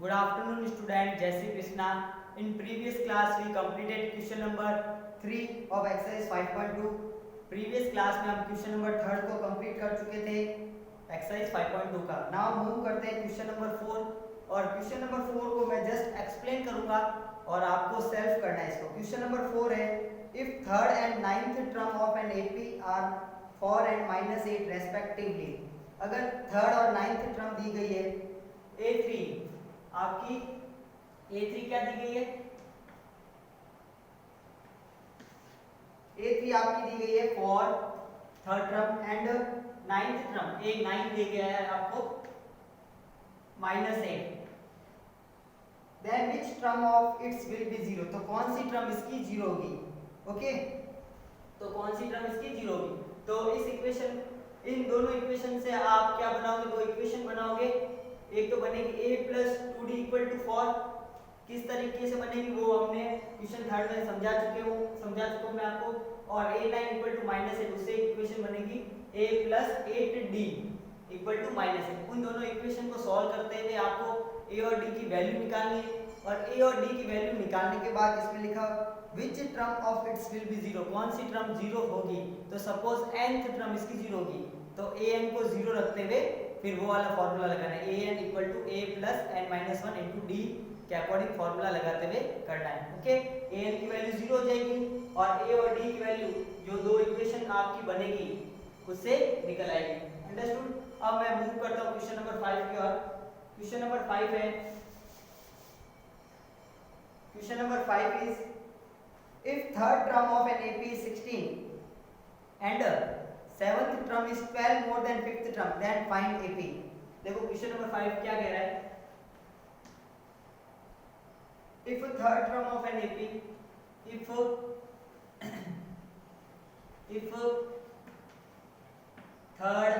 Good afternoon, student. Jai Shri Krishna. In previous class, we completed question number 3 of exercise 5.2. Previous class में हम question number 3 को complete कर चुके थे exercise 5.2 का. Now move करते हैं question number 4 और question number 4 को मैं just explain करूँगा और आपको self करना है इसको. Question number 4 है if third and ninth term of an AP are 4 and -8 respectively. अगर third और ninth term दी गई है A3 आपकी A3 क्या दी गई है A3 आपकी दी गई है for third term and ninth term एक 9 दे गया है आपको -8 then which term of its will be 0 तो कौन सी टर्म इसकी 0 होगी ओके तो कौन सी टर्म इसकी 0 होगी तो इस इक्वेशन इन दोनों इक्वेशन से आप क्या बनाओगे दो इक्वेशन बनाओगे एक तो बनेगी a + 2d = 4 किस तरीके से बनेगी वो हमने क्वेश्चन थर्ड में समझा चुका हूं मैं आपको और a9 = -8 उससे इक्वेशन बनेगी a + 8d = -8 उन दोनों इक्वेशन को सॉल्व करते हुए आपको a और d की वैल्यू निकालनी है और a और d की वैल्यू निकालने के बाद इसमें लिखा विच term of its will be 0 कौन सी टर्म 0 होगी तो सपोज nth टर्म इसकी 0 होगी तो an को 0 रखते हुए फिर वो वाला फॉर्मूला लगाना है an = a + n - 1 * d के अकॉर्डिंग फॉर्मूला लगाते हुए करना है ओके an की वैल्यू 0 हो जाएगी और a और d की वैल्यू जो दो इक्वेशन आपकी बनेगी उससे निकल आएगी अंडरस्टूड अब मैं मूव करता हूं क्वेश्चन नंबर 5 की ओर क्वेश्चन नंबर 5 है question number 5 is if third term of an AP is 16 and seventh term is 12 more than fifth term then find AP देखो क्वेश्चन नंबर 5 क्या कह रहा है if third term of an AP if third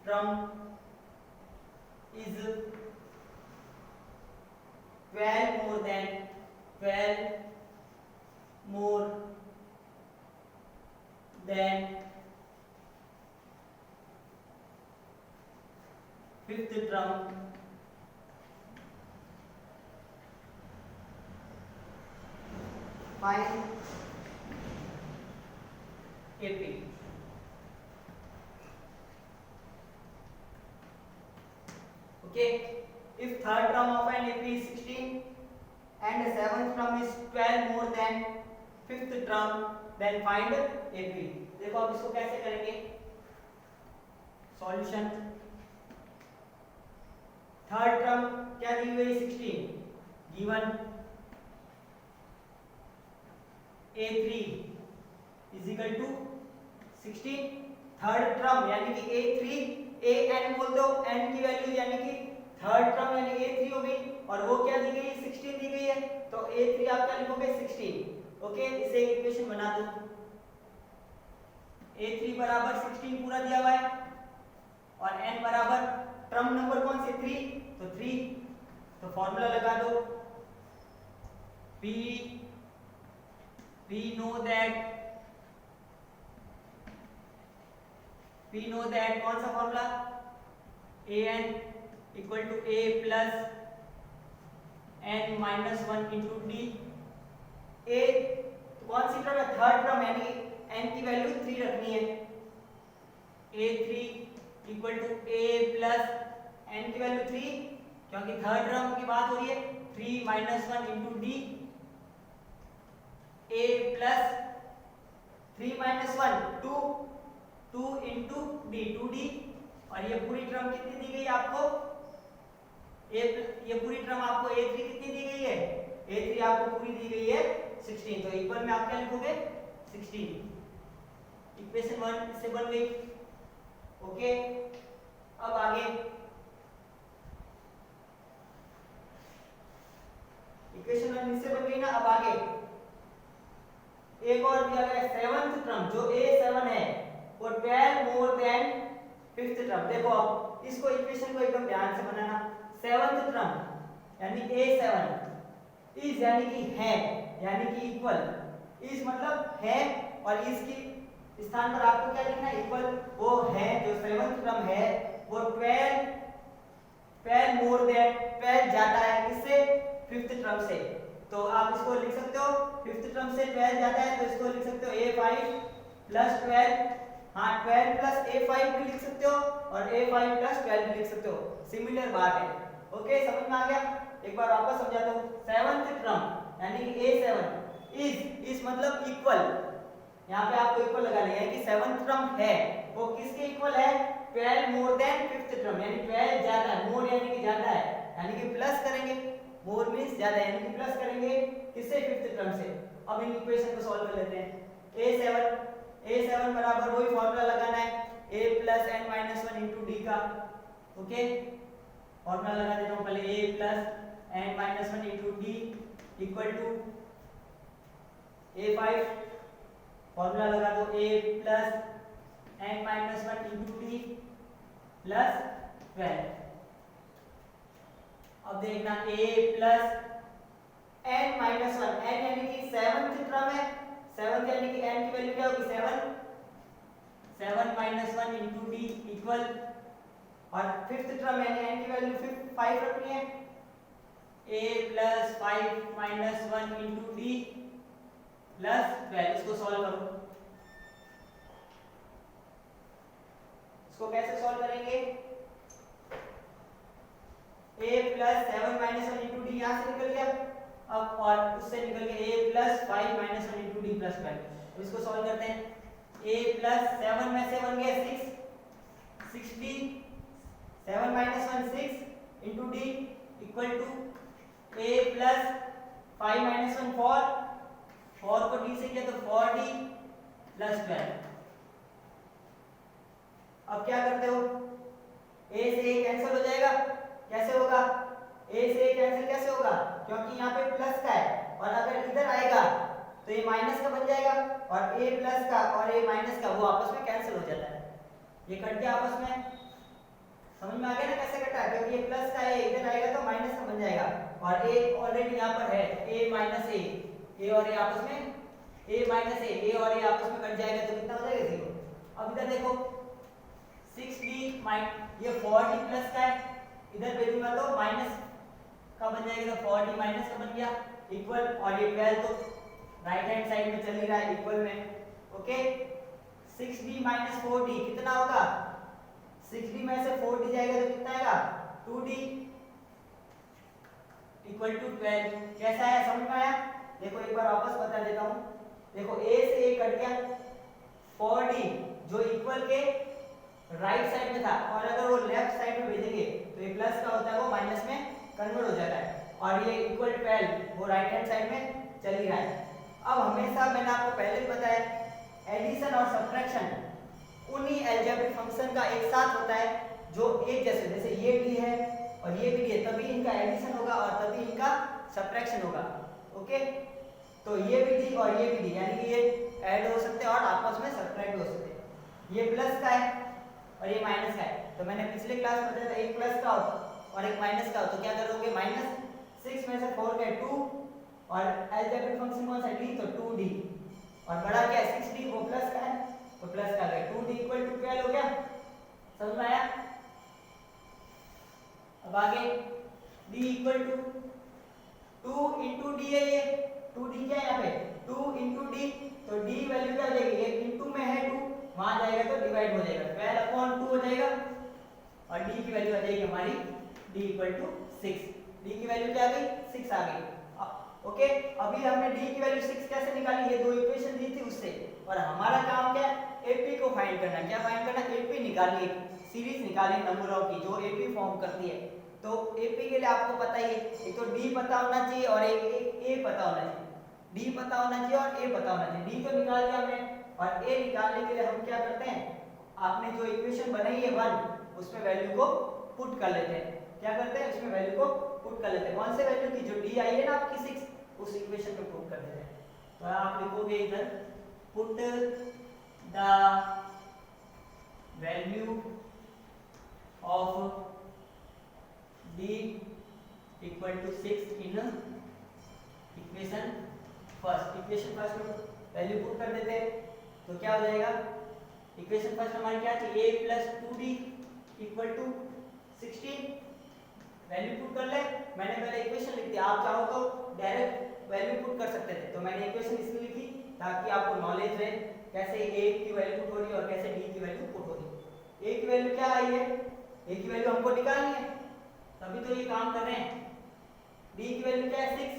term of an AP is 16 and seventh term is 12 more than fifth term find AP okay if third term of an AP is 16 and seventh term is 12 more than fifth term then find AP देखो आप इसको कैसे करेंगे solution third term क्या दी हुई 16 given A3 = 16 third term यानी कि A3 an बोल दो n की वैल्यू यानी कि थर्ड टर्म यानी A3 हो गई और वो क्या दी गई 16 दी गई है तो A3 आप क्या लिखोगे 16 ओके इसे एक इक्वेशन बना दो A3 = 16 पूरा दिया हुआ है और n बराबर टर्म नंबर कौन से 3 तो 3 तो फॉर्मूला लगा दो we know that कौन सा formula an = a + n - 1 * d a तो कौन सी टर्म है थर्ड टर्म यानी n की वैल्यू 3 रखनी है a3 = a + n की वैल्यू 3 क्योंकि थर्ड टर्म की बात हो रही है 3 - 1 * d a + 3 - 1 2 * d 2d और ये पूरी टर्म कितनी दी गई आपको ये पूरी टर्म आपको a3 कितनी दी गई है a3 आपको पूरी दी गई है 16 तो इक्वल में आप क्या लिखोगे 16 इक्वेशन 1 इससे बन गई ओके अब आगे और दिया गया सेवंथ टर्म जो a7 है वो 12 मोर देन फिफ्थ टर्म। देखो अब इसको इक्वेशन को एकदम ध्यान से बनाना। सेवंथ टर्म यानी a7 इज यानी कि है यानी कि इक्वल, इज मतलब है और इसकी स्थान पर आपको क्या लिखना है इक्वल। वो है जो सेवंथ टर्म है वो 12 मोर देन 12 जाता है किससे फिफ्थ टर्म से। तो आप इसको लिख सकते हो फिफ्थ टर्म से 12 जाता है तो इसको लिख सकते हो a5 प्लस 12। हाँ 12 प्लस a5 भी लिख सकते हो और a5 प्लस 12 भी लिख सकते हो, सिमिलर बात है। ओके समझ में आ गया। एक बार वापस समझाता हूँ। सेवंथ टर्म यानी कि a7 इज मतलब इक्वल, यहाँ पे आपको इक्वल लगाना है कि सेवंथ टर्म है वो किसके इक्वल है 12 मोर देन फिफ्थ टर्म यानी 12 ज्यादा है, मोर यानी कि ज्यादा है यानी कि प्लस करेंगे, मोर मींस ज्यादा यानी कि प्लस करेंगे किससे फिफ्थ टर्म से। अब इन इक्वेशन को सॉल्व कर लेते हैं। a7 बराबर वही फार्मूला लगाना है a plus n minus 1 into d का। ओके फार्मूला लगा देता हूँ पहले a plus n minus 1 into d equal to a5 formula लगा दो a plus n minus 1 into d plus 12। अब देखना a plus n minus 1 n यानी कि सेवंथ टर्म है, सेवंथ यानी कि n की वैल्यू क्या होगी 7 माइनस 1 इंटू डी इक्वल और फिफ्थ टर्म यानी n की वैल्यू 5 रखनी है a plus 5 minus 1 into d plus 12। इसको सॉल्व करो। इसको कैसे सॉल्व करेंगे a plus 7 minus 1 into D यहाँ से निकल गया अब और उससे निकल गया a plus 5 minus 1 into d plus 12। इसको सॉल्व करते हैं। a प्लस 7 में से बन गया 6 60 7 minus 1 6 into d equal to a plus 5 minus 1 4 4 को d से किया तो 4d प्लस 12। अब क्या करते हो a से a कैंसिल हो जाएगा, कैसे होगा a से a कैंसिल कैसे होगा क्योंकि यहाँ पे प्लस का है और अगर इधर आएगा तो ये माइनस का बन जाएगा और a प्लस का और a माइनस का वो आपस में कैंसिल हो जाता है, ये कट गया आपस में। समझ में आ गया ना कैसे कटा है क्योंकि ये प्लस का है इधर आएगा तो माइनस का बन जाएगा और a ऑलरेडी यहाँ पर है a माइनस a और a आपस में a माइनस a और a आपस में कट जाएगा तो कितना हो जाएगा 0। अब इधर देखो 6d ये 4d प्लस का है इधर भेजूंगा तो माइनस का बन जाएगा तो 4d माइनस का बन गया इक्वल और ये 12 तो राइट हैंड साइड में चल ही रहा है इक्वल में। ओके 6d माइनस 4d कितना होगा 6d में से 4d जाएगा तो कितना आएगा 2d इक्वल टू 12। कैसा है समझ में आया। देखो एक बार वापस बता देता हूँ। देखो a से a कट गया 4d जो इक्वल के राइट साइड में था और अगर वो लेफ्ट साइड में भेजेंगे तो ये प्लस का होता है वो माइनस में कन्वर्ट हो जाता है और ये इक्वल 12 वो राइट हैंड साइड में चल ही रहा है। अब हमेशा मैंने आपको पहले भी बताया एडिशन और सब्ट्रैक्शन उन्हीं अलजेब्रिक फंक्शन का एक साथ होता है जो एक जैसे, जैसे ये d है और ये भी d है तभी इनका एडिशन होगा और तभी इनका सब्ट्रैक्शन होगा। ओके तो ये भी d और ये भी d यानी कि ये ऐड हो सकते हैं और आपस में सब्ट्रैक्ट हो सकते हैं। ये प्लस का है और ये माइनस का है तो मैंने पिछले क्लास में बताया था एक प्लस का हो और एक माइनस का हो तो क्या करोगे -6 में से 4 गए 2 और अलजेब्रिक फंक्शन कौन सा d तो 2d और बड़ा क्या है 6d वो प्लस का है तो प्लस का गया 2d इक्वल टू 12 हो गया। समझ में आया। अब आगे d equal to 2 into d है ये 2d क्या है यहाँ पे 2 इंटू डी तो d वैल्यू क्या हो जाएगी एक इंटू में है 2 वहां जाएगा तो डिवाइड हो जाएगा 12 अपॉन 2 हो जाएगा और d की वैल्यू आ जाएगी हमारी d इक्वल टू 6। d की वैल्यू क्या आ गई 6 आ गई। ओके अभी हमने d की वैल्यू 6 कैसे निकाली ये दो इक्वेशन दी थी उससे और हमारा काम क्या है AP को फाइंड करना। क्या फाइंड करना AP निकालिए सीरीज निकालिए नंबरों की जो AP फॉर्म करती है। तो AP के लिए आपको पता ही है एक तो d पता होना चाहिए और एक a पता होना चाहिए, d पता होना चाहिए और a पता होना चाहिए। d तो निकाल दिया हमने और a निकालने के लिए हम क्या करते हैं आपने जो इक्वेशन बनाई है 1 उसमें वैल्यू को पुट कर लेते हैं। क्या करते हैं उसमें वैल्यू को पुट कर लेते हैं कौन से वैल्यू की जो d आई है ना आपकी 6 उस इक्वेशन में पुट कर देते हैं। तो आप लिखोगे इधर put the value of d equal to 6 in equation first में वैल्यू पुट कर देते हैं तो क्या हो जाएगा, इक्वेशन फर्स्ट हमारी क्या थी, a plus 2d equal to 16, value put कर ले। मैंने पहले इक्वेशन लिख दिया, आप चाहो तो डायरेक्ट वैल्यू पुट कर सकते थे, तो मैंने इक्वेशन इसलिए लिखी ताकि आपको नॉलेज रहे कैसे a की वैल्यू पुट हो रही है और कैसे d की वैल्यू पुट हो रही है। a की वैल्यू क्या आई है, a की वैल्यू हमको निकालनी है, तभी तो ये काम कर रहे हैं। d की वैल्यू क्या है 6,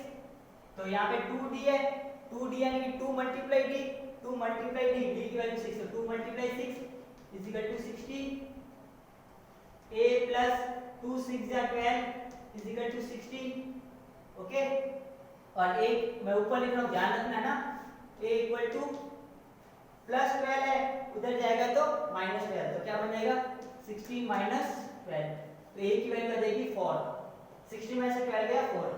तो यहाँ पे 2d है, 2d यानी कि 2 multiply d, 2 multiply d, d की वैल्यू 6 है, 2 multiply 6 is equal to 16, a plus 2 6 या 12 इज इक्वल टू 16, ओके। और एक मैं ऊपर लिख रहा हूँ, ध्यान रखना ना, a इक्वल टू प्लस 12 है, उधर जाएगा तो माइनस 12, तो क्या बन जाएगा 16 माइनस 12, तो a की वैल्यू आ जाएगी 4, 16 में से 12 गया 4।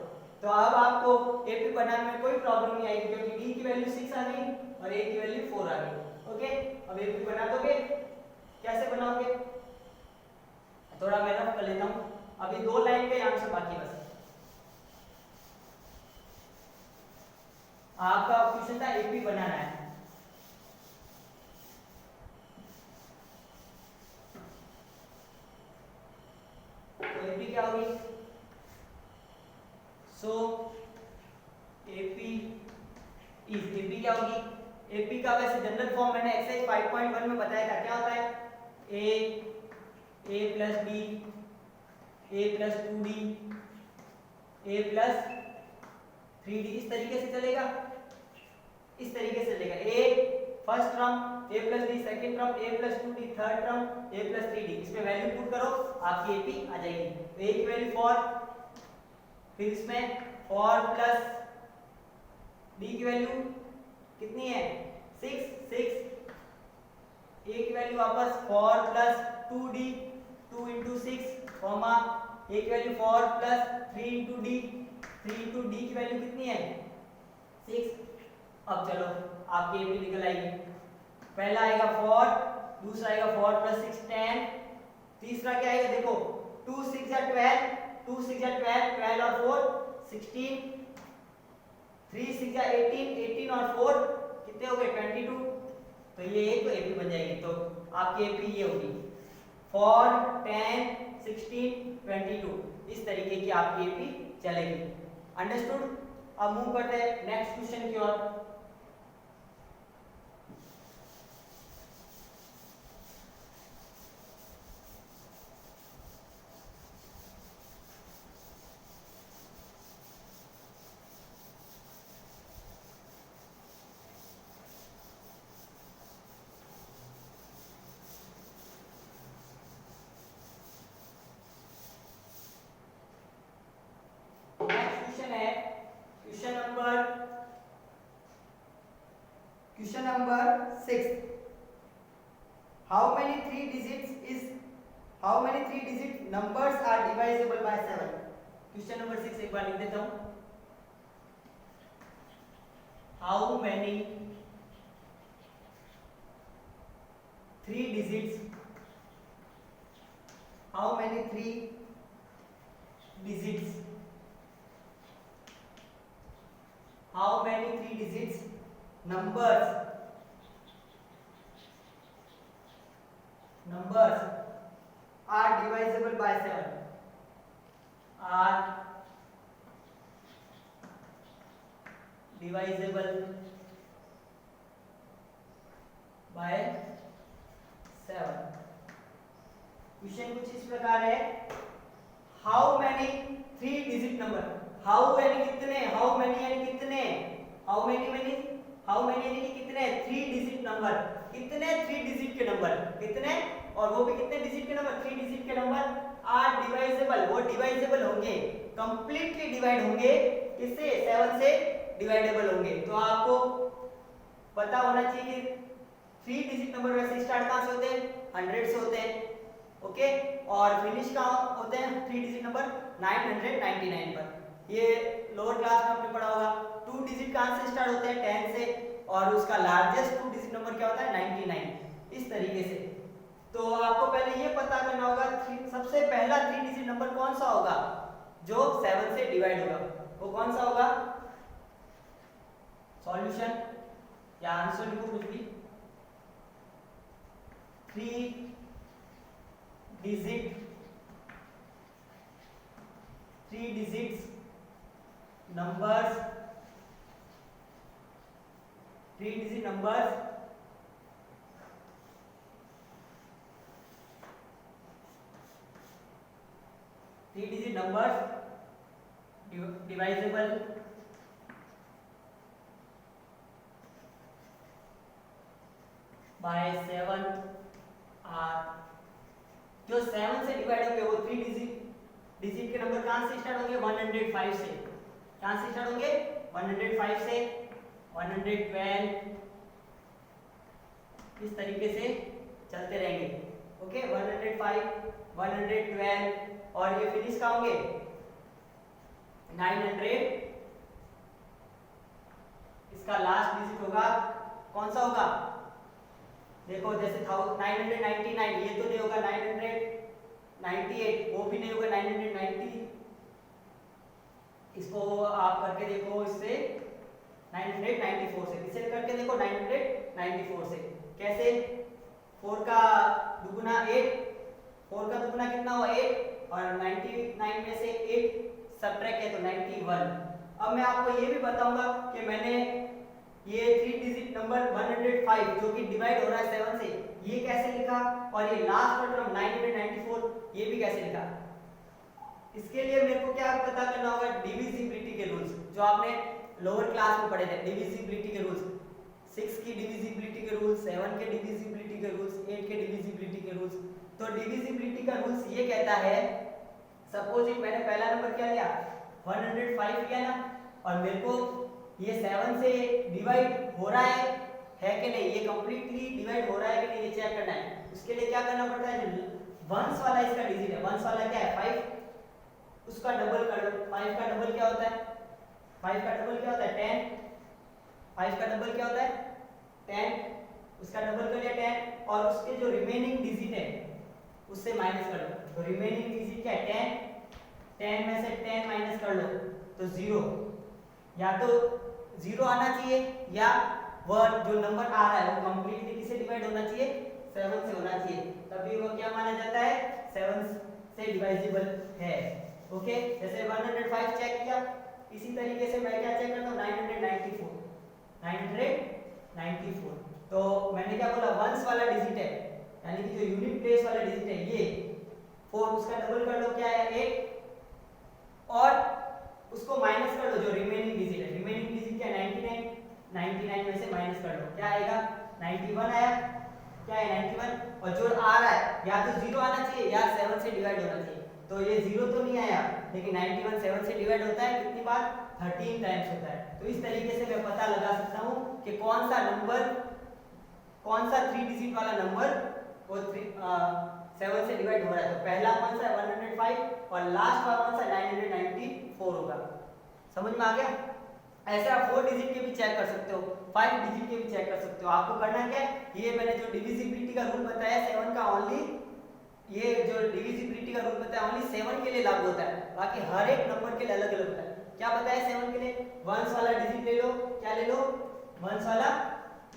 तो अब आपको AP बनाने में कोई प्रॉब्लम नहीं आएगी क्योंकि D की वैल्यू 6 आ गई और A की वैल्यू 4 आ गई, ओके। अब AP बना दोगे, कैसे बनाओगे, थोड़ा मैं रफ कर लेता हूँ, अभी 2 लाइन के आंसर बाकी बस। आपका क्वेश्चन था AP बनाना है, तो AP क्या होगी, सो AP क्या होगी, AP का वैसे जनरल फॉर्म मैंने एक्सरसाइज 5.1 में बताया था, क्या होता है a plus b, a plus 2d, a plus 3d, इस तरीके से चलेगा, इस तरीके से चलेगा। a first term, a plus d second term, a plus 2d third term, a plus 3d, इसमें वैल्यू पुट करो आपकी AP आ जाएगी। तो a की वैल्यू 4, फिर इसमें 4 प्लस d की वैल्यू कितनी है 6, a की वैल्यू वापस 4 plus 2d 2 into 6, comma a की value 4 plus 3 into d, 3 into d की वैल्यू कितनी है 6। अब चलो आपकी AP निकल आएगी, पहला आएगा 4, दूसरा आएगा 4 प्लस 6 10, तीसरा क्या आएगा देखो 2 6 या 12, 2 6 या 12, 12 और 4 16, 3 6 या 18, 18 और 4 कितने हो गए 22, तो ये एक तो AP बन जाएगी। तो आपकी AP ये होगी 4 10 16 22, इस तरीके की आपकी AP चलेगी, अंडरस्टूड। अब मूव करते हैं नेक्स्ट क्वेश्चन की ओर। Question number 6, how many three digit numbers are divisible by 7। Question number 6 एक बार लिख देता हूं, how many three digits numbers are divisible by 7, are divisible by 7। Question कुछ इस प्रकार है, how many 3 digit number, how यानी कितने, हाउ मैनी यानी कितने, हाउ मैनी यानी कि कितने 3 डिजिट नंबर, कितने 3 डिजिट के नंबर, कितने और वो भी कितने डिजिट के नंबर 3 डिजिट के नंबर आर डिवाइजेबल, वो डिवाइजेबल होंगे, कंप्लीटली डिवाइड होंगे, किससे 7 से डिवाइडेबल होंगे। तो आपको पता होना चाहिए कि 3 डिजिट नंबर वैसे स्टार्ट कहां से होते हैं 100 से होते हैं, ओके, और फिनिश कहां होते हैं 3 डिजिट नंबर 999 पर। ये लोअर क्लास में आपने पढ़ा होगा। 2 डिजिट कहां से स्टार्ट होते हैं 10 से और उसका लार्जेस्ट 2 डिजिट नंबर क्या होता है 99, इस तरीके से। तो आपको पहले ये पता करना होगा सबसे पहला 3 डिजिट नंबर कौन सा होगा जो 7 से डिवाइड होगा, वो कौन सा होगा। सॉल्यूशन या आंसर लिखो कुछ भी। 3 digits numbers 3 digit numbers divisible by 7 are, जो 7 से डिवाइड होंगे वो 3 डिजिट के नंबर कहां से स्टार्ट होंगे 105 से। कहां से स्टार्ट होंगे 105 से 112, इस तरीके से चलते रहेंगे। ओके 105 112 और ये फिनिश कहां होंगे 900। इसका लास्ट डिजिट होगा कौन सा होगा, देखो जैसे 999 ये तो नहीं होगा, 998 वो भी नहीं होगा, 990 इसको आप करके देखो इससे 994 से, इसे करके देखो 994 से। कैसे 4 का दुगुना 8, 4 का दुगुना कितना हुआ 8 और 99 में से 8 सबट्रैक्ट है तो 91। अब मैं आपको ये भी बताऊंगा कि मैंने ये 3 डिजिट नंबर 105 जो कि डिवाइड हो रहा है 7 से, ये कैसे लिखा और ये लास्ट का टर्म 994 ये भी कैसे लिखा। इसके लिए मेरे को क्या पता करना होगा डिविजिबिलिटी के रूल्स जो आपने लोअर क्लास में पढ़े थे। डिविजिबिलिटी के रूल्स 6 की डिविजिबिलिटी के रूल्स, 7 के डिविजिबिलिटी के रूल्स, 8 के डिविजिबिलिटी के रूल्स। तो डिविजिबिलिटी का रूल्स ये कहता है सपोज मैंने पहला नंबर क्या लिया 105 लिया ना और मेरे को ये 7 से डिवाइड हो रहा है कि नहीं, ये कंप्लीटली डिवाइड हो रहा है कि नहीं ये चेक करना है। उसके लिए क्या करना पड़ता है जो वंस वाला इसका डिजिट है, वंस वाला क्या है 5, उसका डबल कर लो। 5 का डबल क्या होता है 5 का डबल क्या होता है 10, 5 का डबल क्या होता है 10, उसका डबल कर लिया 10 और उसके जो रिमेनिंग डिजिट है उससे माइनस कर लो। तो रिमेनिंग डिजिट क्या है 10 में से 10 माइनस कर लो तो 0, या तो 0 आना चाहिए या वह जो नंबर आ रहा है वो कंप्लीटली किससे डिवाइड होना चाहिए 7 से होना चाहिए, तभी वो क्या माना जाता है 7 से डिवाइजिबल है। ओके जैसे 105 चेक किया, इसी तरीके से मैं क्या चेक करता हूँ 994। तो मैंने क्या बोला वंस वाला डिजिट है यानी कि जो यूनिट प्लेस वाला डिजिट है ये 4, उसका डबल कर लो क्या है 8 और उसको माइनस कर लो जो रिमेनिंग डिजिट है। रिमेनिंग डिजिट क्या है 99 में से माइनस कर लो क्या आएगा 91 आया, क्या है 91 और जो आ रहा है या तो 0 आना चाहिए या 7 से डिवाइड होना चाहिए। तो ये 0 तो नहीं आया लेकिन 91 7 से डिवाइड होता है कितनी बार 13 टाइम्स होता है। तो इस तरीके से मैं पता लगा सकता हूँ कि कौन सा नंबर कौन सा 3 डिजिट वाला नंबर वो 7 से डिवाइड हो रहा है। तो पहला कौन सा है 105 और लास्ट वाला कौन सा 994 होगा। समझ में आ गया। ऐसे आप 4 डिजिट के भी चेक कर सकते हो, 5 डिजिट के भी चेक कर सकते हो। आपको करना क्या है, ये मैंने जो डिविजिबिलिटी का रूल बताया 7 का ओनली, ये जो डिविजिबिलिटी का रूल बताया ओनली 7 के लिए लागू होता है, बाकी हर एक नंबर के लिए अलग अलग होता है। क्या बताया 7 के लिए वंस वाला डिजिट ले लो, क्या ले लो वंस वाला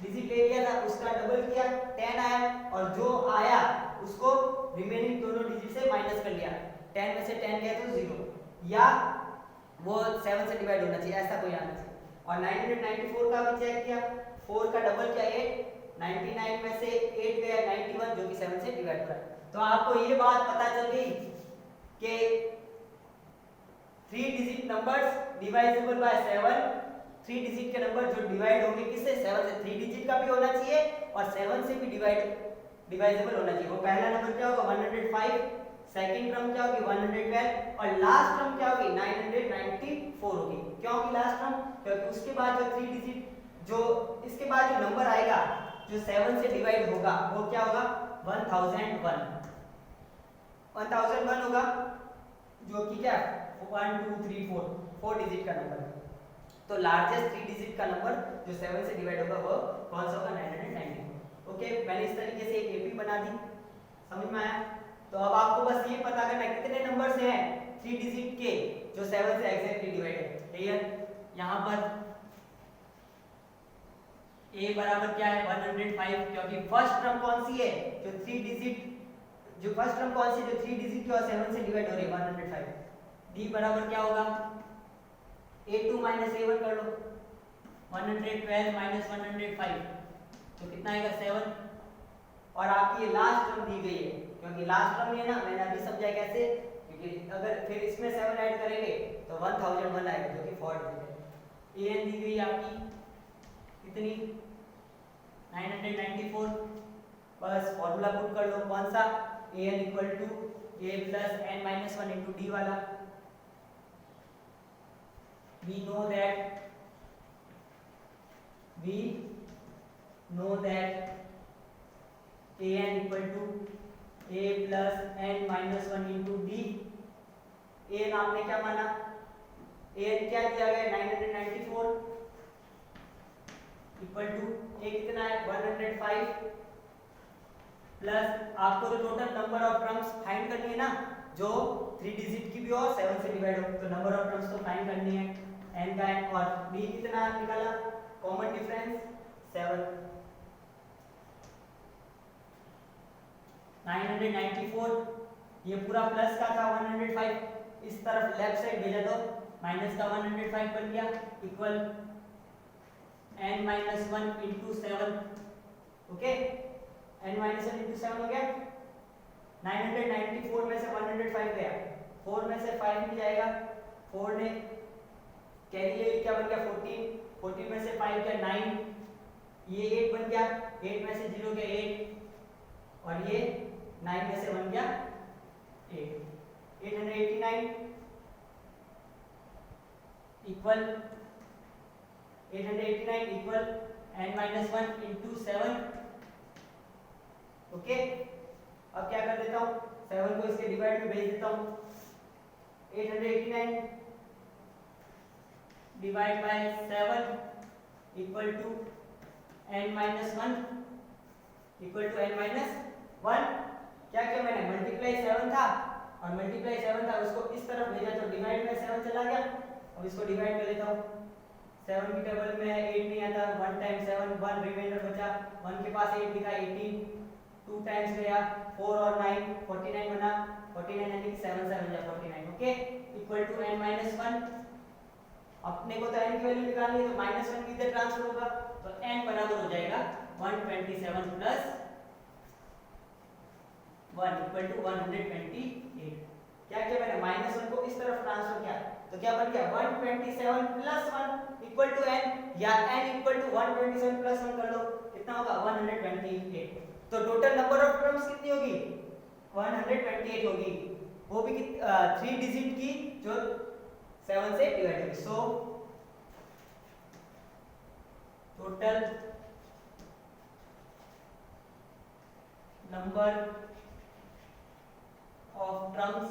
डिजिट ले लिया था, उसका डबल किया 10 आया और जो आया उसको रिमेनिंग दोनों डिजिट से माइनस कर लिया, 10 में से 10 गया तो 0 या वो 7 से डिवाइड होना चाहिए, ऐसा कोई आना चाहिए। और 994 का भी चेक किया, 4 का डबल किया 8, 99 में से 8 गया 91 जो कि 7 से डिवाइड हो रहा है। तो आपको ये बात पता चल गई कि 3 डिजिट नंबर्स डिवाइजिबल बाय 7, 3 डिजिट के नंबर जो डिवाइड होंगे किससे 7 से, 3 डिजिट का भी होना चाहिए और 7 से भी डिवाइजिबल होना चाहिए। वो पहला नंबर क्या होगा 105, सेकंड टर्म क्या होगी 112 और लास्ट टर्म क्या होगी 994 होगी। क्यों होगी लास्ट टर्म, क्योंकि उसके बाद जो 3 डिजिट जो इसके बाद जो नंबर आएगा जो 7 से डिवाइड होगा वो क्या होगा 1001 होगा, जो कि क्या 1 2 3 4 डिजिट का नंबर है। तो लार्जेस्ट 3 डिजिट का नंबर जो 7 से डिवाइड होगा वो कौन सा होगा? 990। ओके, मैंने इस तरीके से एक एपी बना दी, समझ में आया? तो अब आपको बस ये पता करना है कितने नंबर से हैं 3 डिजिट के जो 7 से एग्जैक्टली डिवाइड है। क्लियर? यहाँ पर a बराबर क्या है? 105, क्योंकि फर्स्ट टर्म कौन सी है जो 3 डिजिट, जो फर्स्ट टर्म कौन सी जो 3 डिजिट की और 7 से डिवाइड हो रही है? 105। d बराबर क्या होगा? a2 माइनस a1 कर लो, 112 माइनस 105 तो कितना आएगा? 7। और आपकी ये लास्ट टर्म दी गई है, क्योंकि लास्ट टर्म ये ना मैंने अभी समझाया कैसे, क्योंकि अगर फिर इसमें 7 ऐड करेंगे तो 1001 आएगा जो कि 4 डिजिट है। an दी गई आपकी कितनी? 994। बस फॉर्मूला पुट कर लो, कौन सा? an equal to a plus n minus 1 into d वाला। we know that an equal to a plus n minus 1 into d। an आपने क्या माना? an क्या दिया गया? 994 इक्वल टू a कितना है? 105 प्लस आपको जो total number of terms find करनी है ना, जो 3 डिजिट की भी और 7 से डिवाइड हो, तो नंबर ऑफ टर्म्स तो फाइंड करनी है n का n, और b कितना निकाला? Common difference 7। 994 ये पूरा प्लस का था 105, इस तरफ लेफ्ट साइड भेजा तो माइनस का 105 बन गया equal n minus 1 into 7। Okay, n minus 1 into 7 हो गया। 994 में से 105 गया, 4 में से 5 भी जाएगा, 4 ने कैरी ले क्या बन गया? 14, 14 में से 5 क्या? 9, ये 8 बन गया, 8 में से 0 गया 8, और ये 9 में से 1 गया 8। 889 equal n minus 1 into 7। Okay, अब क्या कर देता हूँ? 7 को इसके डिवाइड में भेज देता हूँ। 889 divide by 7 equal to n minus 1 equal to n minus 1। क्या किया मैंने? मल्टीप्लाई 7 था और मल्टीप्लाई 7 था, उसको इस तरफ भेजा तो डिवाइड में 7 चला गया। अब इसको डिवाइड कर लेता हूँ। 7 की टेबल में 8 नहीं आता, 1 टाइम 7 1 रिमाइंडर बचा, 1 के पास 8 दिखा 18, 2 टाइम्स गया 4 और 9 49 बना, 49 यानी कि 7 से बन जाए 49। Okay, equal to n minus 1। अपने को तो n की वैल्यू निकालनी है तो माइनस 1 किधर ट्रांसफर होगा? तो n बराबर हो जाएगा 127 प्लस 1 इक्वल टू 128। क्या किया मैंने? माइनस 1 को इस तरफ ट्रांसफर किया तो क्या बन गया? 127 प्लस 1 इक्वल टू n, या n इक्वल टू 127 प्लस 1 कर लो, कितना होगा? 128। तो टोटल नंबर ऑफ टर्म्स कितनी होगी? 128 होगी, वो भी 3 डिजिट की जो 7 से डिवाइड होगी। So total number of terms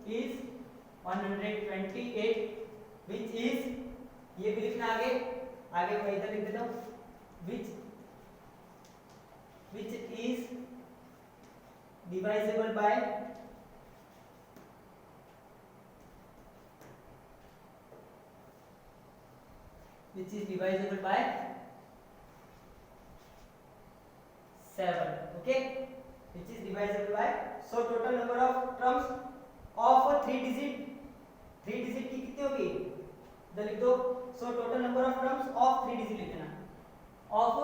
is 128 which is, ये भी लिखना आगे मैं इधर लिख देता हूँ, which is divisible by which is divisible by 7. Okay, which is divisible by, so total number of terms of 3 digit की कितनी होगी? इधर लिख दो। so total number of terms of 3 digit लिखना, of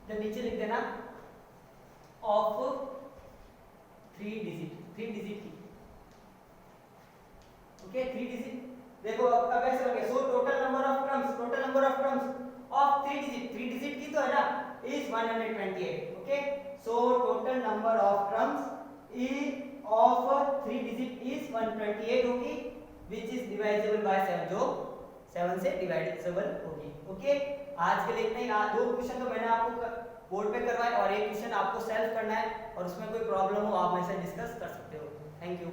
इधर नीचे लिख देना of 3 digit की। ओके, 3 डिजिट देखो अब ऐसे हो गया। So total number of terms of 3 digit की तो है ना is 128। Okay, so total number of terms is of 3 digit is 128 होगी, व्हिच इज डिवाइजेबल बाय 7, जो 7 से डिवाइडेबल होगी। ओके, आज के लिए इतना ही। 2 क्वेश्चन तो मैंने आपको बोर्ड पे करवाए और एक क्वेश्चन आपको सेल्फ करना है, और उसमें कोई प्रॉब्लम हो आप मेरे से डिस्कस कर सकते हो। Thank you.